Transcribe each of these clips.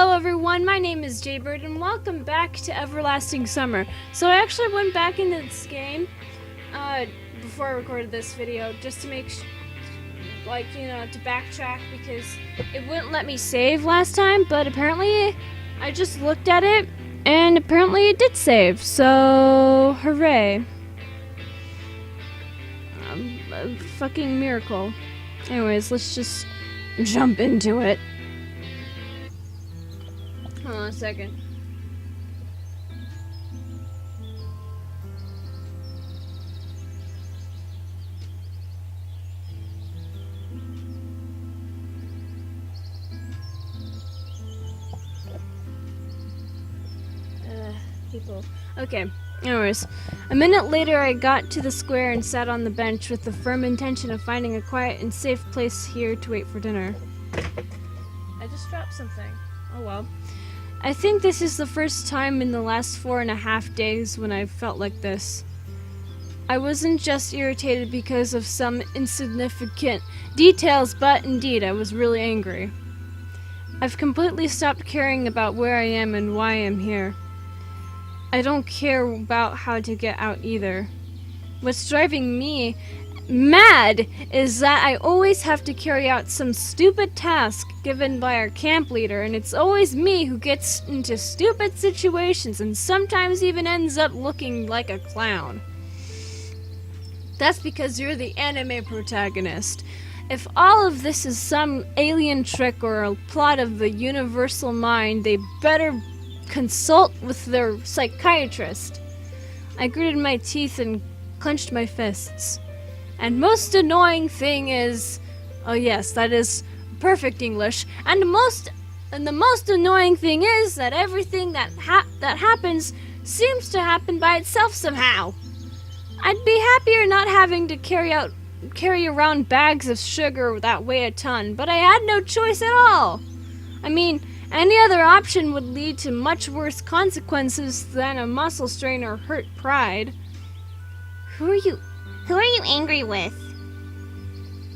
Hello everyone, my name is Jaybird and welcome back to Everlasting Summer. So I actually went back into this game before I recorded this video just to make to backtrack because it wouldn't let me save last time, but apparently I just looked at it and apparently it did save, so hooray. A fucking miracle. Anyways, let's just jump into it. Hold on a second. People. Okay. Anyways, a minute later I got to the square and sat on the bench with the firm intention of finding a quiet and safe place here to wait for dinner. I just dropped something. Oh well. I think this is the first time in the last 4.5 days when I've felt like this. I wasn't just irritated because of some insignificant details, but indeed I was really angry. I've completely stopped caring about where I am and why I'm here. I don't care about how to get out either. What's driving me mad is that I always have to carry out some stupid task given by our camp leader, and it's always me who gets into stupid situations and sometimes even ends up looking like a clown. That's because you're the anime protagonist. If all of this is some alien trick or a plot of the universal mind, they better consult with their psychiatrist. I gritted my teeth and clenched my fists. And most annoying thing is, oh yes, that is perfect English. And the most annoying thing is that everything that happens seems to happen by itself somehow. I'd be happier not having to carry around bags of sugar that weigh a ton, but I had no choice at all. I mean, any other option would lead to much worse consequences than a muscle strain or hurt pride. Who are you angry with?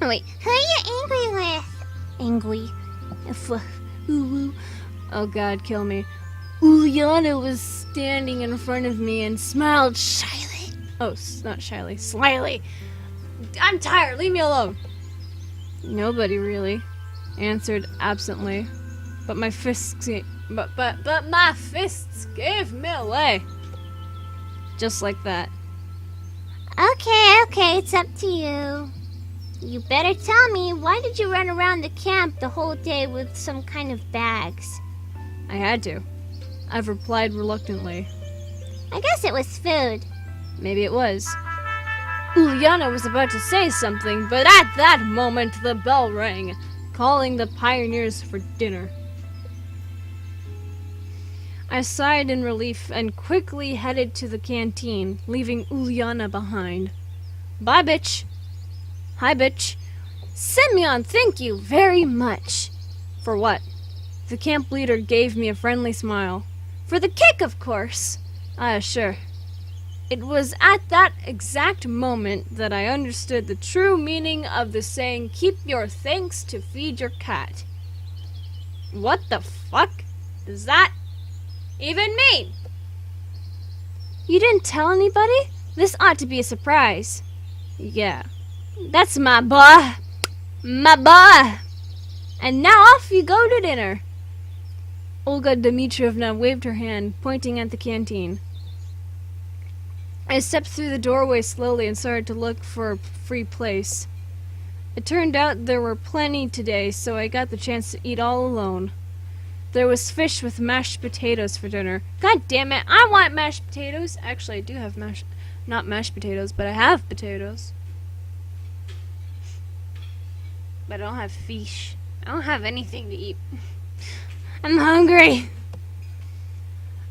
Oh wait, who are you angry with? Angry. Oh god, kill me. Uliana was standing in front of me and smiled shyly. Oh, not shyly, slyly. I'm tired, leave me alone. Nobody really answered absently, but my fists my fists gave me away. Just like that. Okay, it's up to you. You better tell me, why did you run around the camp the whole day with some kind of bags? I had to. I've replied reluctantly. I guess it was food. Maybe it was. Uliana was about to say something, but at that moment the bell rang, calling the pioneers for dinner. I sighed in relief and quickly headed to the canteen, leaving Uliana behind. Bye, bitch. Hi, bitch. Semyon, thank you very much. For what? The camp leader gave me a friendly smile. For the cake, of course. Sure. It was at that exact moment that I understood the true meaning of the saying, keep your thanks to feed your cat. What the fuck does that even mean? You didn't tell anybody? This ought to be a surprise. Yeah. That's my boy. My boy. And now off you go to dinner. Olga Dmitrievna waved her hand, pointing at the canteen. I stepped through the doorway slowly and started to look for a free place. It turned out there were plenty today, so I got the chance to eat all alone. There was fish with mashed potatoes for dinner. God damn it, I want mashed potatoes. Actually, I do have not mashed potatoes, but I have potatoes. But I don't have fish. I don't have anything to eat. I'm hungry.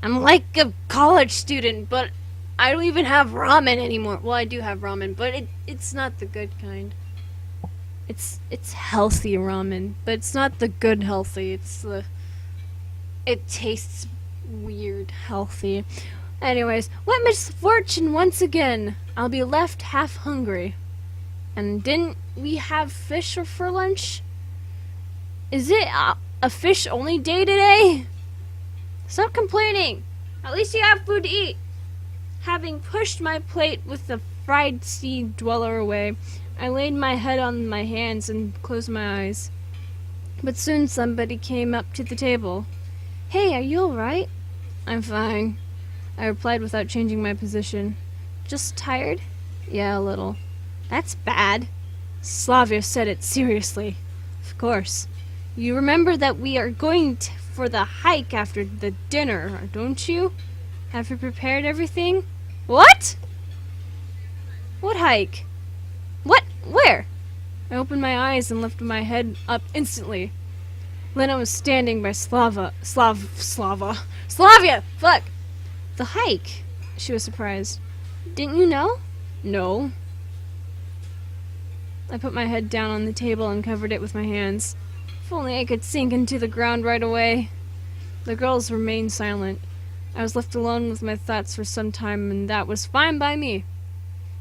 I'm like a college student, but I don't even have ramen anymore. Well, I do have ramen, but it's not the good kind. It's healthy ramen, but it's not the good healthy. It tastes weird healthy. Anyways, what misfortune once again. I'll be left half hungry. And didn't we have fish for lunch? Is it a fish-only day today? Stop complaining. At least you have food to eat. Having pushed my plate with the fried sea dweller away, I laid my head on my hands and closed my eyes. But soon somebody came up to the table. Hey, are you alright? I'm fine, I replied without changing my position. Just tired? Yeah, a little. That's bad. Slavia said it seriously. Of course. You remember that we are going for the hike after the dinner, don't you? Have you prepared everything? What? What hike? What? Where? I opened my eyes and lifted my head up instantly. Lena was standing by Slavia! Fuck! The hike! She was surprised. Didn't you know? No. I put my head down on the table and covered it with my hands. If only I could sink into the ground right away. The girls remained silent. I was left alone with my thoughts for some time, and that was fine by me.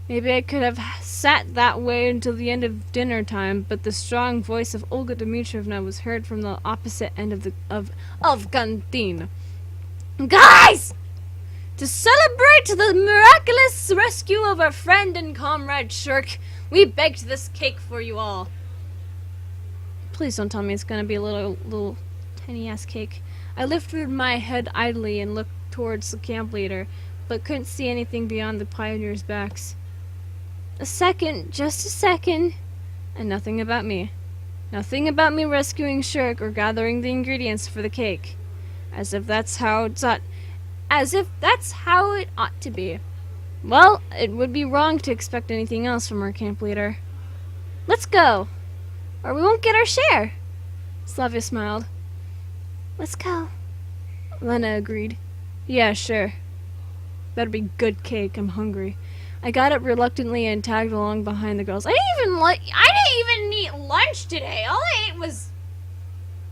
Maybe I could have sat that way until the end of dinner time, but the strong voice of Olga Dmitrievna was heard from the opposite end of canteen. Guys! To celebrate the miraculous rescue of our friend and comrade Shirk, we baked this cake for you all. Please don't tell me it's gonna be a little tiny ass cake. I lifted my head idly and looked towards the camp leader, but couldn't see anything beyond the pioneers' backs. Just a second, and nothing about me. Nothing about me rescuing Shirk or gathering the ingredients for the cake. As if that's how it ought to be. Well, it would be wrong to expect anything else from our camp leader. Let's go, or we won't get our share. Slavia smiled. Let's go. Lena agreed. Yeah, sure. Better be good cake, I'm hungry. I got up reluctantly and tagged along behind the girls. I didn't even eat lunch today. All I ate was...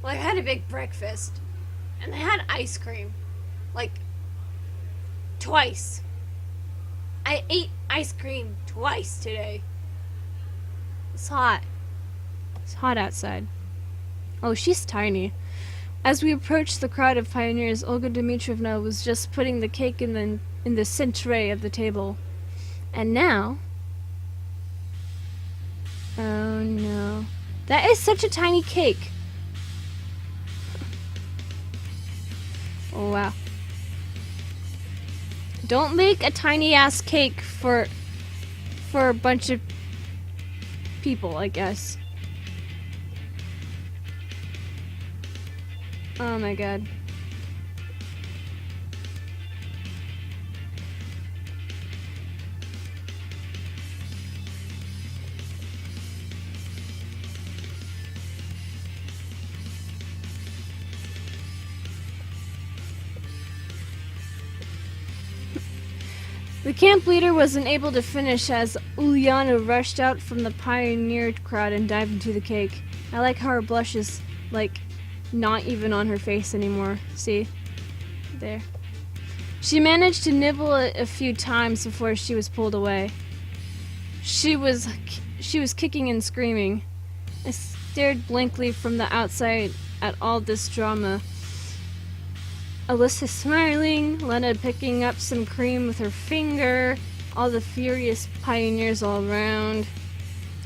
Well, I had a big breakfast. And I had ice cream. Like, twice. I ate ice cream twice today. It's hot. It's hot outside. Oh, she's tiny. As we approached the crowd of pioneers, Olga Dmitrievna was just putting the cake in the centre of the table. And now... Oh no. That is such a tiny cake. Oh wow. Don't make a tiny ass cake for a bunch of people, I guess. Oh my god. The camp leader wasn't able to finish as Uliana rushed out from the pioneer crowd and dived into the cake. I like how her blush is, like, not even on her face anymore. See? There. She managed to nibble a few times before she was pulled away. She was kicking and screaming. I stared blankly from the outside at all this drama. Alyssa smiling, Lena picking up some cream with her finger, all the furious pioneers all around.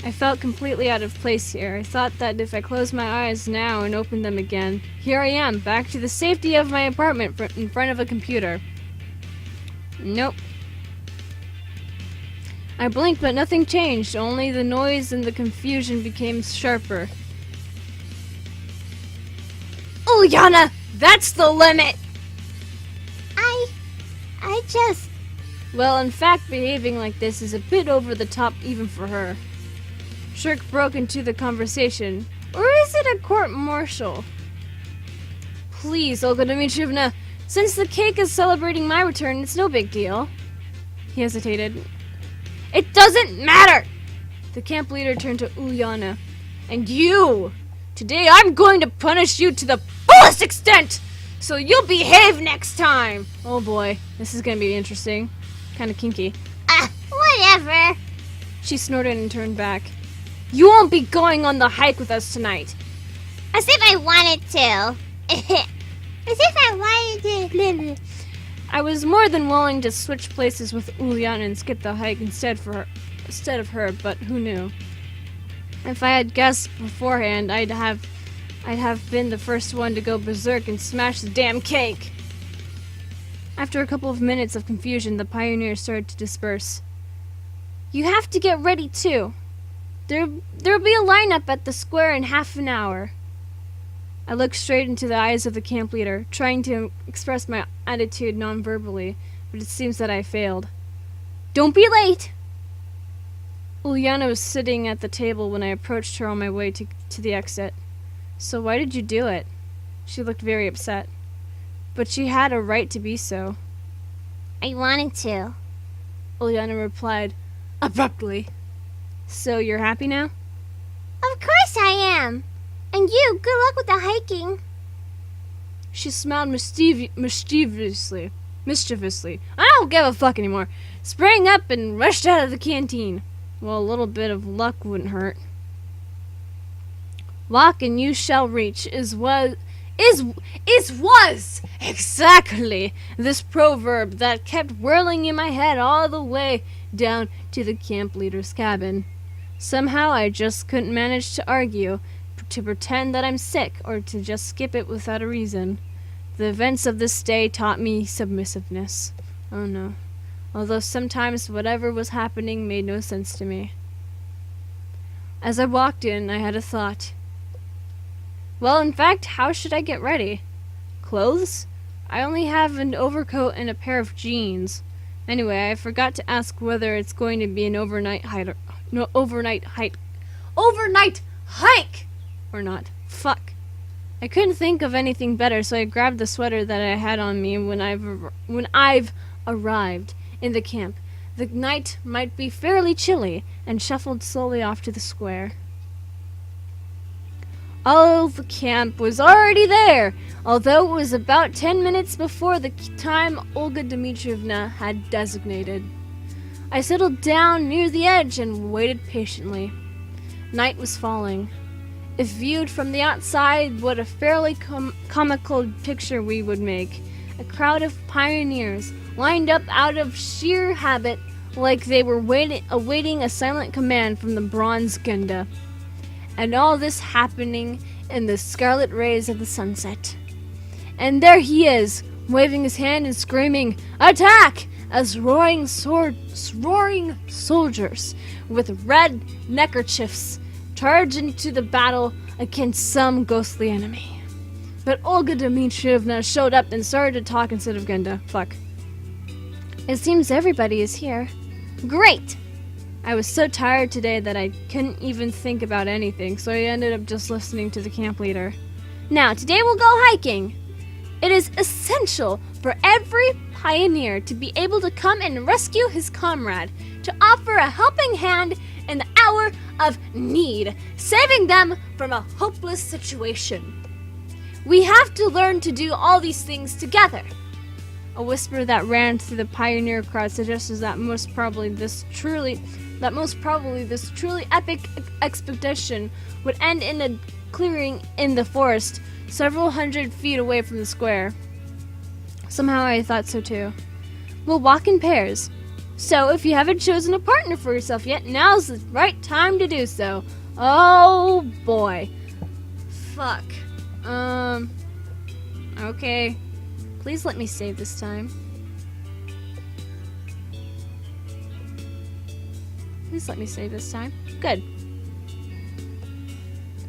I felt completely out of place here. I thought that if I closed my eyes now and opened them again, here I am, back to the safety of my apartment in front of a computer. Nope. I blinked, but nothing changed. Only the noise and the confusion became sharper. Uliana! That's the limit! I just... Well, in fact, behaving like this is a bit over the top even for her. Shirk broke into the conversation. Or is it a court-martial? Please, Olga Dmitrievna, since the cake is celebrating my return, it's no big deal. He hesitated. It doesn't matter! The camp leader turned to Uliana. And you! Today I'm going to punish you to the fullest extent! So you'll behave next time! Oh boy, this is gonna be interesting. Kinda kinky. Whatever. She snorted and turned back. You won't be going on the hike with us tonight. As if I wanted to. As if I wanted to. I was more than willing to switch places with Uliana and skip the hike instead of her, but who knew? If I had guessed beforehand, I'd have been the first one to go berserk and smash the damn cake. After a couple of minutes of confusion, the pioneers started to disperse. You have to get ready too. There'll be a lineup at the square in half an hour. I looked straight into the eyes of the camp leader, trying to express my attitude non-verbally, but it seems that I failed. Don't be late! Uliana was sitting at the table when I approached her on my way to the exit. So why did you do it? She looked very upset. But she had a right to be so. I wanted to. Uliana replied abruptly. So you're happy now? Of course I am. And you, good luck with the hiking. She smiled mischievously. I don't give a fuck anymore. Sprang up and rushed out of the canteen. Well, a little bit of luck wouldn't hurt. Walk and you shall reach was exactly this proverb that kept whirling in my head all the way down to the camp leader's cabin. Somehow I just couldn't manage to argue, to pretend that I'm sick, or to just skip it without a reason. The events of this day taught me submissiveness. Oh no. Although sometimes whatever was happening made no sense to me. As I walked in, I had a thought. Well, in fact, how should I get ready? Clothes? I only have an overcoat and a pair of jeans. Anyway, I forgot to ask whether it's going to be an overnight hike or not. Fuck. I couldn't think of anything better, so I grabbed the sweater that I had on me when I've arrived in the camp. The night might be fairly chilly, and shuffled slowly off to the square. All the camp was already there, although it was about 10 minutes before the time Olga Dmitrievna had designated. I settled down near the edge and waited patiently. Night was falling. If viewed from the outside, what a fairly comical picture we would make. A crowd of pioneers lined up out of sheer habit, like they were awaiting a silent command from the bronze Gunda. And all this happening in the scarlet rays of the sunset. And there he is, waving his hand and screaming, "Attack!" as roaring soldiers with red neckerchiefs charge into the battle against some ghostly enemy. But Olga Dmitrievna showed up and started to talk instead of Gunda. Fuck. It seems everybody is here. Great! I was so tired today that I couldn't even think about anything, so I ended up just listening to the camp leader. Now, today we'll go hiking. It is essential for every pioneer to be able to come and rescue his comrade, to offer a helping hand in the hour of need, saving them from a hopeless situation. We have to learn to do all these things together. A whisper that ran through the pioneer crowd suggested that most probably this truly epic expedition would end in a clearing in the forest, several hundred feet away from the square. Somehow I thought so too. We'll walk in pairs. So if you haven't chosen a partner for yourself yet, now's the right time to do so. Oh boy. Fuck. Okay. Please let me save this time. Please let me save this time. Good.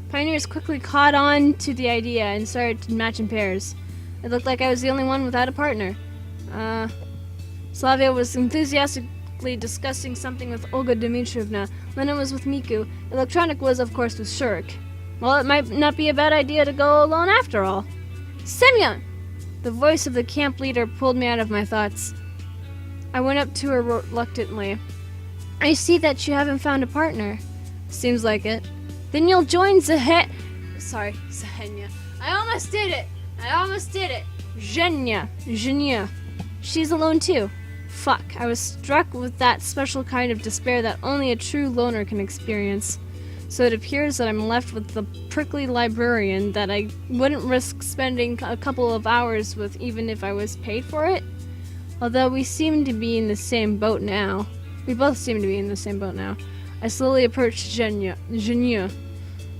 Pioneers quickly caught on to the idea and started to match in pairs. It looked like I was the only one without a partner. Slavia was enthusiastically discussing something with Olga Dmitrievna. Lena was with Miku. Electronic was, of course, with Shurk. Well, it might not be a bad idea to go alone after all. Semyon! The voice of the camp leader pulled me out of my thoughts. I went up to her reluctantly. I see that you haven't found a partner. Seems like it. Then you'll join Zhenya. I almost did it! Zhenya. She's alone too. Fuck, I was struck with that special kind of despair that only a true loner can experience. so it appears that I'm left with the prickly librarian that I wouldn't risk spending a couple of hours with even if I was paid for it. Although we seem to be in the same boat now. We both seem to be in the same boat now. I slowly approached Genia.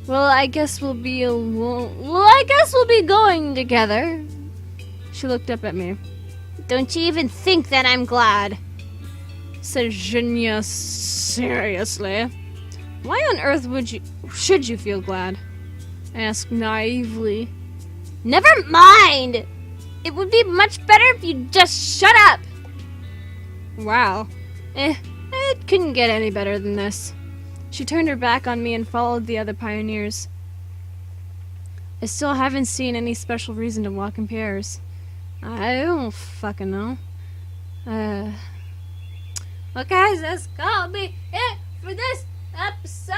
Well, I guess we'll be going together. She looked up at me. Don't you even think that I'm glad? Said Genia seriously. Why on earth should you feel glad? I asked naively. Never mind! It would be much better if you just shut up! Wow. It couldn't get any better than this. She turned her back on me and followed the other pioneers. I still haven't seen any special reason to walk in pairs. I don't fucking know. Well, guys, that's gonna be it for this episode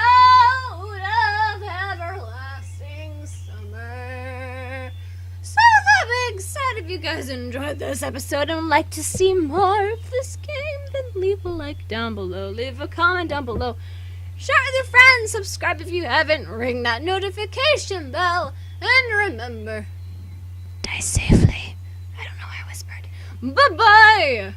of Everlasting Summer. So that being said, if you guys enjoyed this episode and would like to see more of this game, then leave a like down below, leave a comment down below, share it with your friends, subscribe if you haven't, ring that notification bell, and remember, die safely. I don't know why I whispered. Bye-bye!